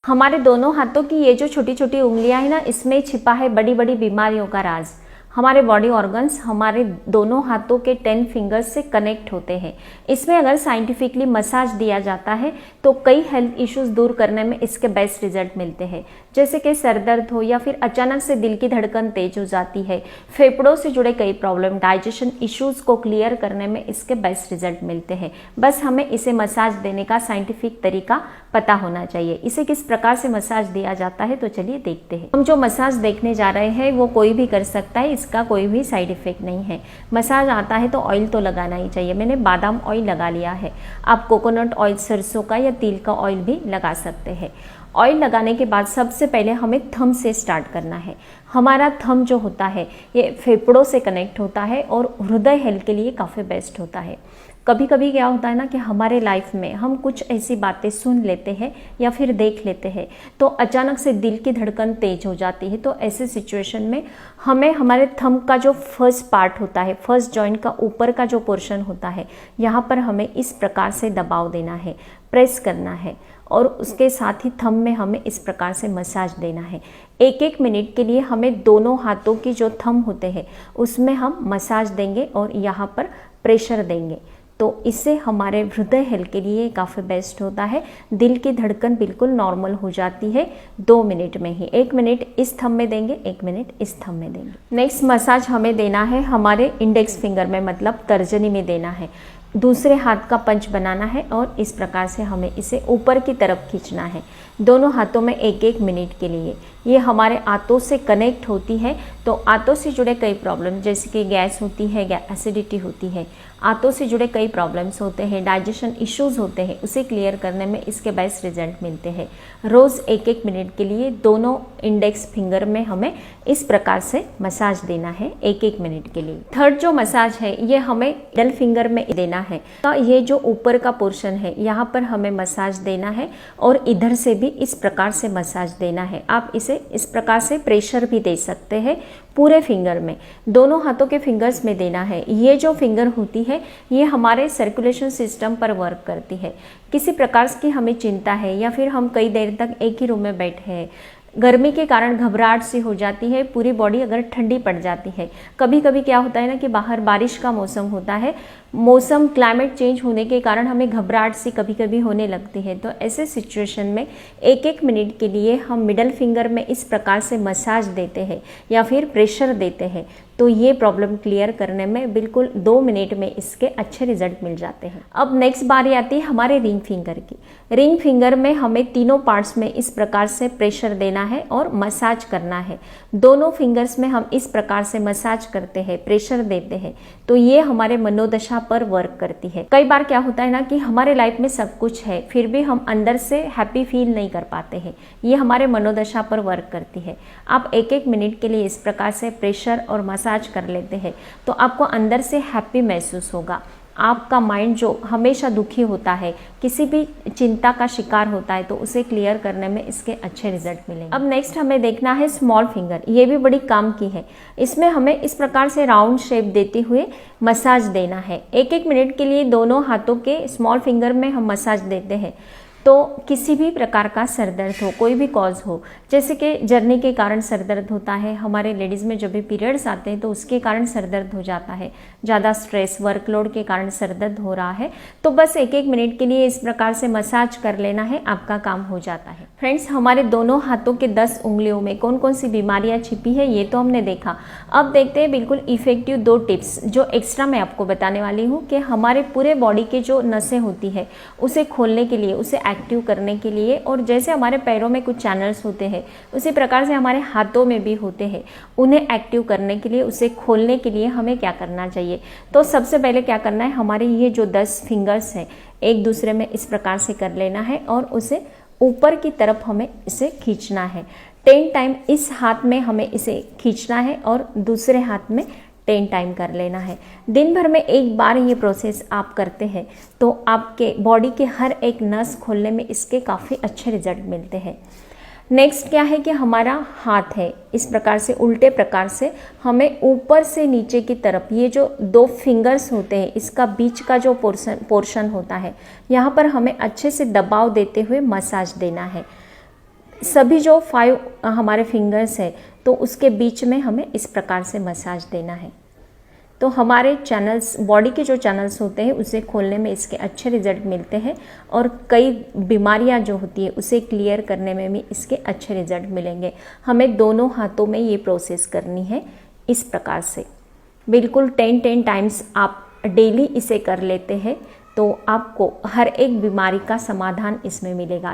हमारे दोनों हाथों की ये जो छोटी छोटी उंगलियां हैं ना, इसमें छिपा है बड़ी बड़ी बीमारियों का राज। हमारे बॉडी ऑर्गन्स हमारे दोनों हाथों के 10 फिंगर्स से कनेक्ट होते हैं। इसमें अगर साइंटिफिकली मसाज दिया जाता है तो कई हेल्थ इश्यूज दूर करने में इसके बेस्ट रिजल्ट मिलते हैं, जैसे कि सर दर्द हो या फिर अचानक से दिल की धड़कन तेज हो जाती है, फेफड़ों से जुड़े कई प्रॉब्लम, डाइजेशन इश्यूज को क्लियर करने में इसके बेस्ट रिजल्ट मिलते हैं। बस हमें इसे मसाज देने का साइंटिफिक तरीका पता होना चाहिए। इसे किस प्रकार से मसाज दिया जाता है तो चलिए देखते हैं। हम जो मसाज देखने जा रहे हैं वो कोई भी कर सकता है, इसका कोई भी साइड इफेक्ट नहीं है। मसाज आता है तो ऑयल तो लगाना ही चाहिए। मैंने बादाम ऑयल लगा लिया है, आप कोकोनट ऑयल, सरसों का या तिल का ऑयल भी लगा सकते हैं। ऑयल लगाने के बाद सबसे पहले हमें थंब से स्टार्ट करना है। हमारा थंब जो होता है ये फेफड़ों से कनेक्ट होता है और हृदय हेल्थ के लिए काफ़ी बेस्ट होता है। कभी कभी क्या होता है ना कि हमारे लाइफ में हम कुछ ऐसी बातें सुन लेते हैं या फिर देख लेते हैं तो अचानक से दिल की धड़कन तेज हो जाती है। तो ऐसे सिचुएशन में हमें हमारे थंब का जो फर्स्ट पार्ट होता है, फर्स्ट जॉइंट का ऊपर का जो पोर्शन होता है, यहाँ पर हमें इस प्रकार से दबाव देना है, प्रेस करना है और उसके साथ ही थंब में हमें इस प्रकार से मसाज देना है। 1-1 मिनट के लिए हमें दोनों हाथों की जो थंब होते हैं उसमें हम मसाज देंगे और यहाँ पर प्रेशर देंगे। तो इससे हमारे हृदय हेल्थ के लिए काफ़ी बेस्ट होता है। दिल की धड़कन बिल्कुल नॉर्मल हो जाती है 2 मिनट में ही। 1 मिनट इस थंब में देंगे, 1 मिनट इस थंब में देंगे। नेक्स्ट मसाज हमें देना है हमारे इंडेक्स फिंगर में, मतलब तर्जनी में देना है। दूसरे हाथ का पंच बनाना है और इस प्रकार से हमें इसे ऊपर की तरफ खींचना है दोनों हाथों में 1-1 मिनट के लिए। ये हमारे आंतों से कनेक्ट होती है, तो आंतों से जुड़े कई प्रॉब्लम जैसे कि गैस होती है, एसिडिटी होती है, आंतों से जुड़े कई प्रॉब्लम्स होते हैं, डाइजेशन इश्यूज होते हैं, उसे क्लियर करने में इसके बेस्ट रिजल्ट मिलते हैं। रोज़ 1-1 मिनट के लिए दोनों इंडेक्स फिंगर में हमें इस प्रकार से मसाज देना है 1-1 मिनट के लिए। थर्ड जो मसाज है ये हमें मिडल फिंगर में देना है। तो ये जो ऊपर का पोर्शन है यहाँ पर हमें मसाज देना है और इधर से भी इस प्रकार से मसाज देना है। आप इसे इस प्रकार से प्रेशर भी दे सकते हैं पूरे फिंगर में, दोनों हाथों के फिंगर्स में देना है। ये जो फिंगर होती है ये हमारे सर्कुलेशन सिस्टम पर वर्क करती है। किसी प्रकार की हमें चिंता है या फिर हम कई देर तक एक ही रूम में बैठे हैं, गर्मी के कारण घबराहट सी हो जाती है, पूरी बॉडी अगर ठंडी पड़ जाती है, कभी कभी क्या होता है ना कि बाहर बारिश का मौसम होता है, मौसम क्लाइमेट चेंज होने के कारण हमें घबराहट सी कभी कभी होने लगती है। तो ऐसे सिचुएशन में 1-1 मिनट के लिए हम मिडल फिंगर में इस प्रकार से मसाज देते हैं या फिर प्रेशर देते हैं, तो ये प्रॉब्लम क्लियर करने में बिल्कुल 2 मिनट में इसके अच्छे रिजल्ट मिल जाते हैं। अब नेक्स्ट बारी आती है हमारे रिंग फिंगर की। रिंग फिंगर में हमें तीनों पार्ट्स में इस प्रकार से प्रेशर देना है और मसाज करना है। दोनों फिंगर्स में हम इस प्रकार से मसाज करते हैं, प्रेशर देते हैं, तो ये हमारे मनोदशा पर वर्क करती है। कई बार क्या होता है ना कि हमारे लाइफ में सब कुछ है फिर भी हम अंदर से हैप्पी फील नहीं कर पाते हैं, ये हमारे मनोदशा पर वर्क करती है। आप 1-1 मिनट के लिए इस प्रकार से प्रेशर और मसाज कर लेते हैं तो आपको अंदर से हैप्पी महसूस होगा। आपका माइंड जो हमेशा दुखी होता है, किसी भी चिंता का शिकार होता है, तो उसे क्लियर करने में इसके अच्छे रिजल्ट मिलेंगे। अब नेक्स्ट हमें देखना है स्मॉल फिंगर। ये भी बड़ी काम की है। इसमें हमें इस प्रकार से राउंड शेप देते हुए मसाज देना है। 1-1 मिनट के लिए दोनों हाथों के स्मॉल फिंगर में हम मसाज देते हैं। तो किसी भी प्रकार का सर दर्द हो, कोई भी कॉज हो, जैसे कि जर्नी के कारण सर दर्द होता है, हमारे लेडीज़ में जब भी पीरियड्स आते हैं तो उसके कारण सर दर्द हो जाता है, ज़्यादा स्ट्रेस, वर्कलोड के कारण सर दर्द हो रहा है, तो बस 1-1 मिनट के लिए इस प्रकार से मसाज कर लेना है, आपका काम हो जाता है। फ्रेंड्स, हमारे दोनों हाथों के 10 उंगलियों में कौन कौन सी बीमारियाँ छिपी है ये तो हमने देखा। अब देखते हैं बिल्कुल इफेक्टिव 2 टिप्स जो एक्स्ट्रा मैं आपको बताने वाली हूँ कि हमारे पूरे बॉडी के जो नसें होती है उसे खोलने के लिए, उसे एक्टिव करने के लिए, और जैसे हमारे पैरों में कुछ चैनल्स होते हैं उसी प्रकार से हमारे हाथों में भी होते हैं, उन्हें एक्टिव करने के लिए, उसे खोलने के लिए हमें क्या करना चाहिए। तो सबसे पहले क्या करना है, हमारे ये जो 10 फिंगर्स हैं एक दूसरे में इस प्रकार से कर लेना है और उसे ऊपर की तरफ हमें इसे खींचना है। 10 टाइम इस हाथ में हमें इसे खींचना है और दूसरे हाथ में 10 टाइम कर लेना है। दिन भर में एक बार ये प्रोसेस आप करते हैं तो आपके बॉडी के हर एक नस खोलने में इसके काफ़ी अच्छे रिजल्ट मिलते हैं। नेक्स्ट क्या है कि हमारा हाथ है इस प्रकार से उल्टे प्रकार से हमें ऊपर से नीचे की तरफ, ये जो 2 फिंगर्स होते हैं इसका बीच का जो पोर्शन होता है यहाँ पर हमें अच्छे से दबाव देते हुए मसाज देना है। सभी जो 5 हमारे फिंगर्स है तो उसके बीच में हमें इस प्रकार से मसाज देना है। तो हमारे चैनल्स, बॉडी के जो चैनल्स होते हैं उसे खोलने में इसके अच्छे रिजल्ट मिलते हैं और कई बीमारियां जो होती है उसे क्लियर करने में भी इसके अच्छे रिजल्ट मिलेंगे। हमें दोनों हाथों में ये प्रोसेस करनी है इस प्रकार से। बिल्कुल 10 टाइम्स आप डेली इसे कर लेते हैं तो आपको हर एक बीमारी का समाधान इसमें मिलेगा।